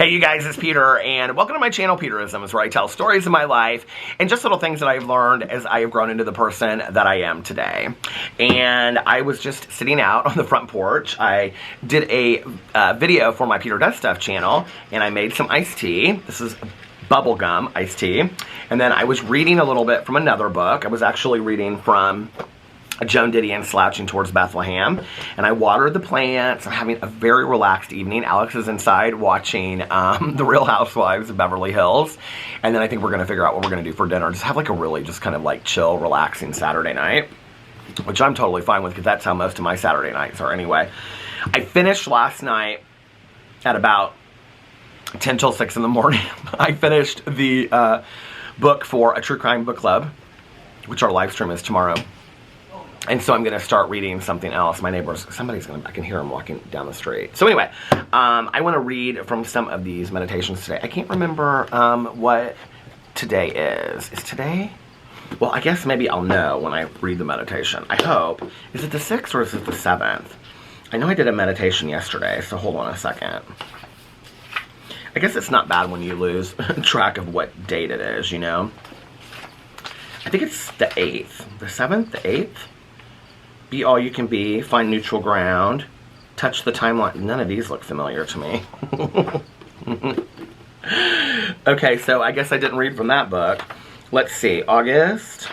Hey you guys, it's Peter, and welcome to my channel, Peterisms, where I tell stories of my life and just little things that I've learned as I have grown into the person that I am today. And I was just sitting out on the front porch. I did a video for my Peter Does Stuff channel, and I made some iced tea. This is bubblegum iced tea. And then I was reading a little bit from another book. I was actually reading from Joan Didion, Slouching Towards Bethlehem, and I watered the plants. I'm having a very relaxed evening. Alex is inside watching The Real Housewives of Beverly Hills, and then I think we're going to figure out what we're going to do for dinner. Just have like a really just kind of like chill, relaxing Saturday night, which I'm totally fine with because that's how most of my Saturday nights are anyway. I finished last night at about 10 till 6 in the morning. I finished the book for a true crime book club, which our live stream is tomorrow. And so I'm going to start reading something else. My neighbors, I can hear him walking down the street. So anyway, I want to read from some of these meditations today. I can't remember what today is. Is today? Well, I guess maybe I'll know when I read the meditation. I hope. Is it the 6th or is it the 7th? I know I did a meditation yesterday, so hold on a second. I guess it's not bad when you lose track of what date it is, you know? I think it's the 8th. The 7th? The 8th? Be all you can be, find neutral ground, touch the timeline. None of these look familiar to me. Okay, so I guess I didn't read from that book. Let's see, August.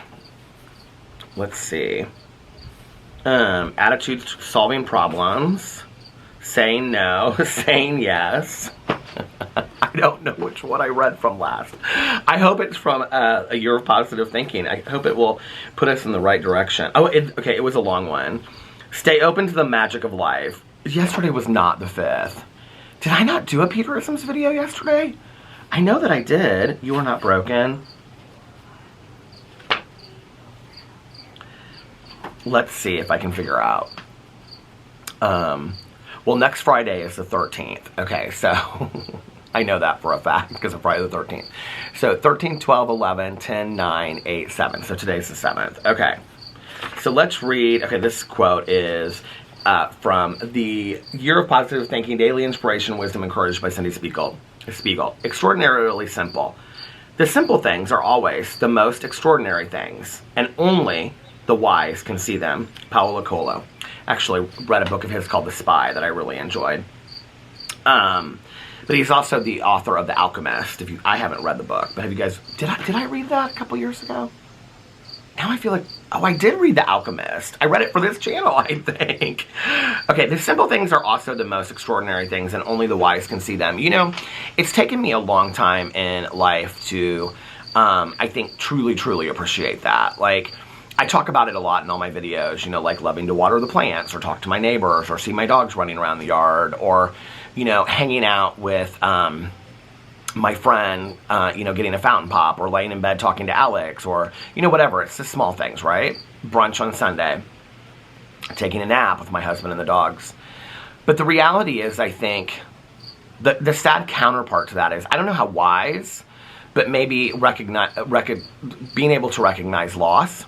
Let's see. Attitudes, solving problems, saying no, saying yes. I don't know which one I read from last. I hope it's from A Year of Positive Thinking. I hope it will put us in the right direction. Oh, okay, it was a long one. Stay open to the magic of life. Yesterday was not the 5th. Did I not do a Peterisms video yesterday? I know that I did. You Are Not Broken. Let's see if I can figure out. Well, next Friday is the 13th. Okay, so I know that for a fact because of Friday the 13th. So 13, 12, 11, 10, 9, 8, 7. So today's the 7th. Okay, so let's read. Okay, this quote is from The Year of Positive Thinking, Daily Inspiration, Wisdom, and Courage by Cindy Spiegel. Extraordinarily simple. The simple things are always the most extraordinary things, and only the wise can see them. Paulo Coelho. Actually read a book of his called The Spy that I really enjoyed. But he's also the author of The Alchemist. I haven't read the book, but have you guys, did I read that a couple years ago? Now I feel like, oh, I did read The Alchemist. I read it for this channel, I think. Okay, the simple things are also the most extraordinary things, and only the wise can see them. You know, it's taken me a long time in life to, I think, truly appreciate that. Like, I talk about it a lot in all my videos, you know, like loving to water the plants, or talk to my neighbors, or see my dogs running around the yard, or, you know, hanging out with my friend, you know, getting a fountain pop, or laying in bed talking to Alex, or, you know, whatever. It's the small things, right? Brunch on Sunday, taking a nap with my husband and the dogs. But the reality is, I think, the sad counterpart to that is, I don't know how wise, but maybe being able to recognize loss.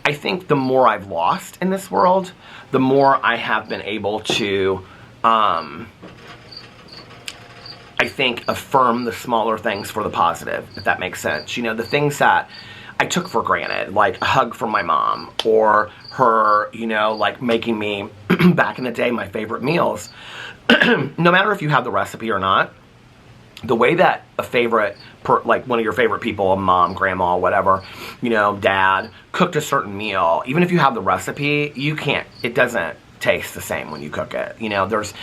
I think the more I've lost in this world, the more I have been able to, I think, affirm the smaller things for the positive, if that makes sense. You know, the things that I took for granted, like a hug from my mom, or her, you know, like making me, back in the day, my favorite meals. No matter if you have the recipe or not, the way that a favorite, like one of your favorite people, a mom, grandma, whatever, you know, dad, cooked a certain meal, even if you have the recipe, it doesn't taste the same when you cook it. You know, there's,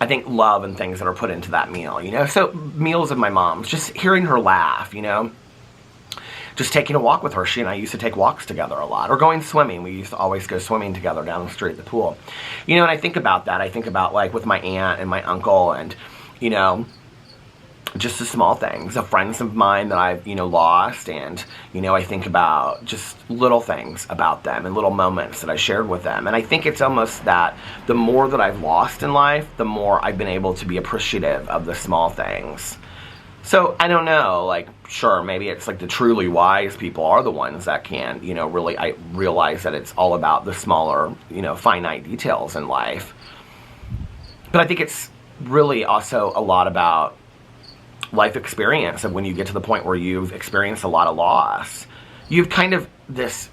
I think, love and things that are put into that meal, you know. So meals of my mom's, just hearing her laugh, you know, just taking a walk with her. She and I used to take walks together a lot, or going swimming. We used to always go swimming together down the street at the pool. You know, and I think about that. I think about, like, with my aunt and my uncle, and, you know, just the small things of friends of mine that I've, you know, lost. And, you know, I think about just little things about them and little moments that I shared with them. And I think it's almost that the more that I've lost in life, the more I've been able to be appreciative of the small things. So I don't know, like, sure, maybe it's like the truly wise people are the ones that can, you know, really, I realize that it's all about the smaller, you know, finite details in life. But I think it's really also a lot about life experience of when you get to the point where you've experienced a lot of loss. You've kind of this,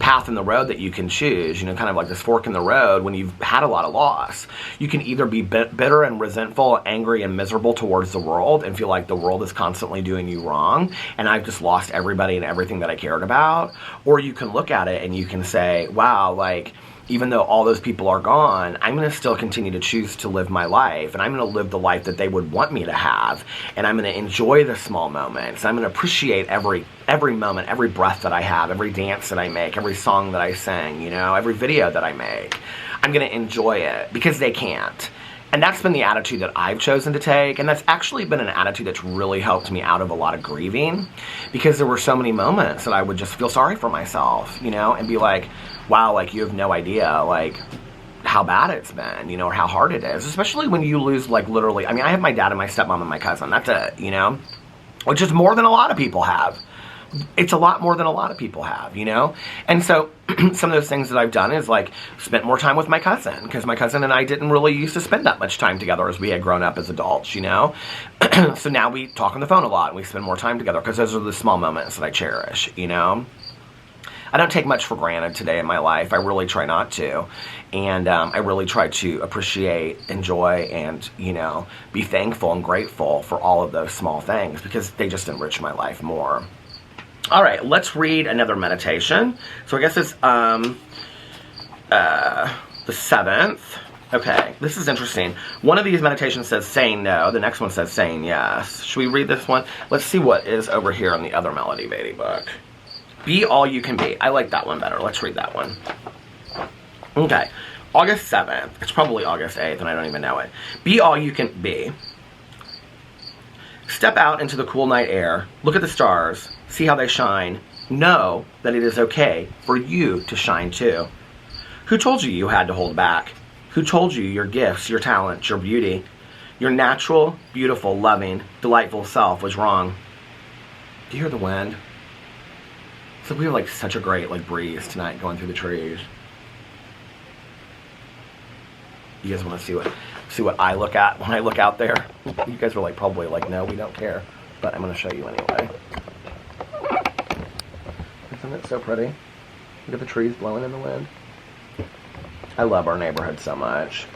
path in the road that you can choose, kind of like this fork in the road when you've had a lot of loss. You can either be bitter and resentful, angry and miserable towards the world and feel like the world is constantly doing you wrong and I've just lost everybody and everything that I cared about. Or you can look at it and you can say, wow, like, even though all those people are gone, I'm going to still continue to choose to live my life, and I'm going to live the life that they would want me to have, and I'm going to enjoy the small moments. I'm going to appreciate every moment, every breath that I have, every dance that I make, every song that I sing, every video that I make. I'm going to enjoy it because they can't. And that's been the attitude that I've chosen to take, and that's actually been an attitude that's really helped me out of a lot of grieving, because there were so many moments that I would just feel sorry for myself, and be like, wow, like, you have no idea, like, how bad it's been, or how hard it is, especially when you lose, like, literally, I have my dad and my stepmom and my cousin, that's it, which is more than a lot of people have. It's a lot more than a lot of people have, And so some of those things that I've done is, like, spent more time with my cousin, because my cousin and I didn't really used to spend that much time together as we had grown up as adults, So now we talk on the phone a lot and we spend more time together because those are the small moments that I cherish, I don't take much for granted today in my life. I really try not to. And I really try to appreciate, enjoy, and, be thankful and grateful for all of those small things because they just enrich my life more. All right, let's read another meditation. So I guess it's the 7th. Okay, this is interesting. One of these meditations says saying no. The next one says saying yes. Should we read this one? Let's see what is over here in the other Melody Beatty book. Be all you can be. I like that one better. Let's read that one. Okay, August 7th. It's probably August 8th and I don't even know it. Be all you can be. Step out into the cool night air. Look at the stars. See how they shine. Know that it is okay for you to shine too. Who told you you had to hold back? Who told you your gifts, your talent, your beauty, your natural, beautiful, loving, delightful self was wrong? Do you hear the wind? So we have like such a great like breeze tonight going through the trees. You guys want to see what I look at when I look out there? You guys are like probably like, no, we don't care. But I'm going to show you anyway. Isn't it so pretty? Look at the trees blowing in the wind. I love our neighborhood so much.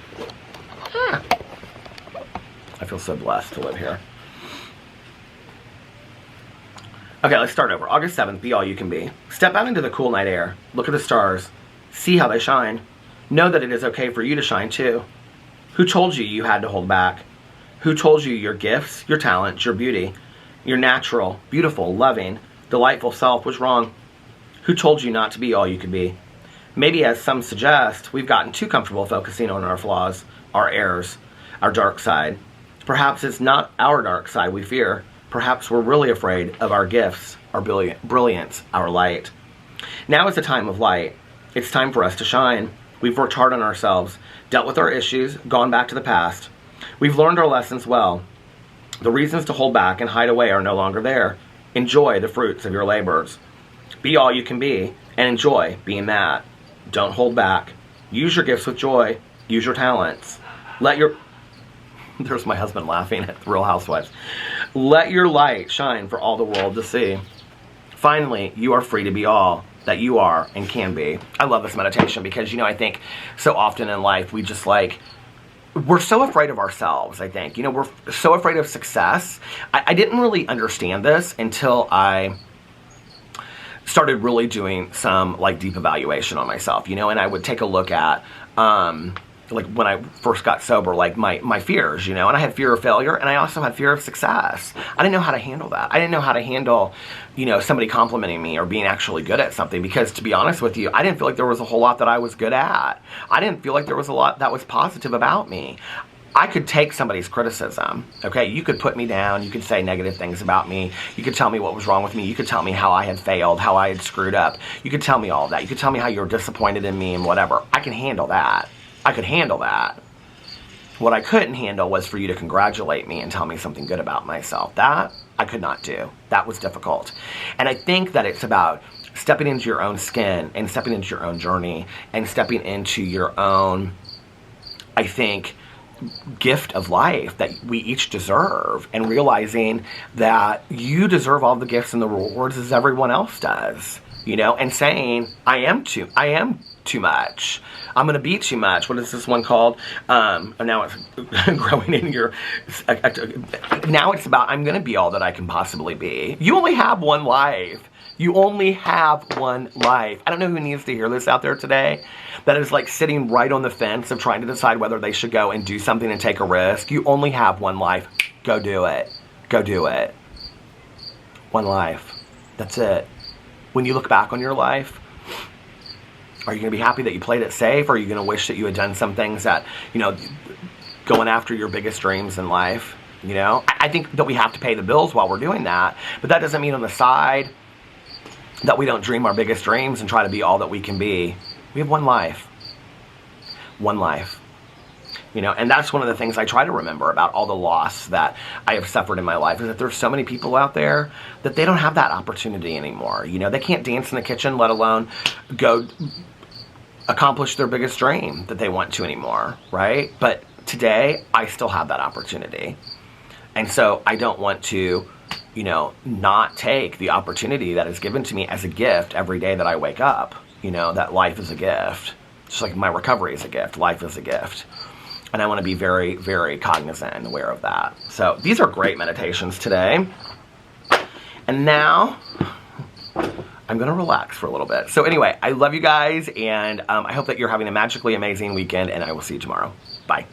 I feel so blessed to live here. Okay, let's start over. August 7th, be all you can be. Step out into the cool night air. Look at the stars. See how they shine. Know that it is okay for you to shine too. Who told you you had to hold back? Who told you your gifts, your talent, your beauty, your natural, beautiful, loving, delightful self was wrong? Who told you not to be all you could be? Maybe, as some suggest, we've gotten too comfortable focusing on our flaws, our errors, our dark side. Perhaps it's not our dark side we fear. Perhaps we're really afraid of our gifts, our brilliance, our light. Now is the time of light. It's time for us to shine. We've worked hard on ourselves, dealt with our issues, gone back to the past. We've learned our lessons well. The reasons to hold back and hide away are no longer there. Enjoy the fruits of your labors. Be all you can be, and enjoy being that. Don't hold back. Use your gifts with joy. Use your talents. There's my husband laughing at the Real Housewives. Let your light shine for all the world to see. Finally, you are free to be all that you are and can be. I love this meditation because, I think so often in life we just we're so afraid of ourselves, I think. We're so afraid of success. I didn't really understand this until I started really doing some deep evaluation on myself, and I would take a look at when I first got sober, my fears, and I had fear of failure and I also had fear of success. I didn't know how to handle that. I didn't know how to handle, somebody complimenting me or being actually good at something, because to be honest with you, I didn't feel like there was a whole lot that I was good at. I didn't feel like there was a lot that was positive about me. I could take somebody's criticism, okay? You could put me down, you could say negative things about me, you could tell me what was wrong with me, you could tell me how I had failed, how I had screwed up, you could tell me all of that, you could tell me how you were disappointed in me and whatever. I can handle that. I could handle that. What I couldn't handle was for you to congratulate me and tell me something good about myself. That I could not do. That was difficult. And I think that it's about stepping into your own skin and stepping into your own journey and stepping into your own, I think, gift of life that we each deserve, and realizing that you deserve all the gifts and the rewards as everyone else does, you know, and saying, I am too much. I'm going to be too much. What is this one called? Now it's growing in your, now it's about, I'm going to be all that I can possibly be. You only have one life. You only have one life. I don't know who needs to hear this out there today, that is like sitting right on the fence of trying to decide whether they should go and do something and take a risk. You only have one life. Go do it. Go do it. One life. That's it. When you look back on your life, are you going to be happy that you played it safe? Or are you going to wish that you had done some things that, you know, going after your biggest dreams in life? You know, I think that we have to pay the bills while we're doing that. But that doesn't mean on the side that we don't dream our biggest dreams and try to be all that we can be. We have one life. One life. You know, and that's one of the things I try to remember about all the loss that I have suffered in my life, is that there's so many people out there that they don't have that opportunity anymore. You know, they can't dance in the kitchen, let alone go accomplish their biggest dream that they want to anymore, right? But today, I still have that opportunity. And so I don't want to, you know, not take the opportunity that is given to me as a gift every day that I wake up. You know, that life is a gift. Just like my recovery is a gift, life is a gift. And I want to be very, very cognizant and aware of that. So these are great meditations today. And now I'm going to relax for a little bit. So anyway, I love you guys, and I hope that you're having a magically amazing weekend, and I will see you tomorrow.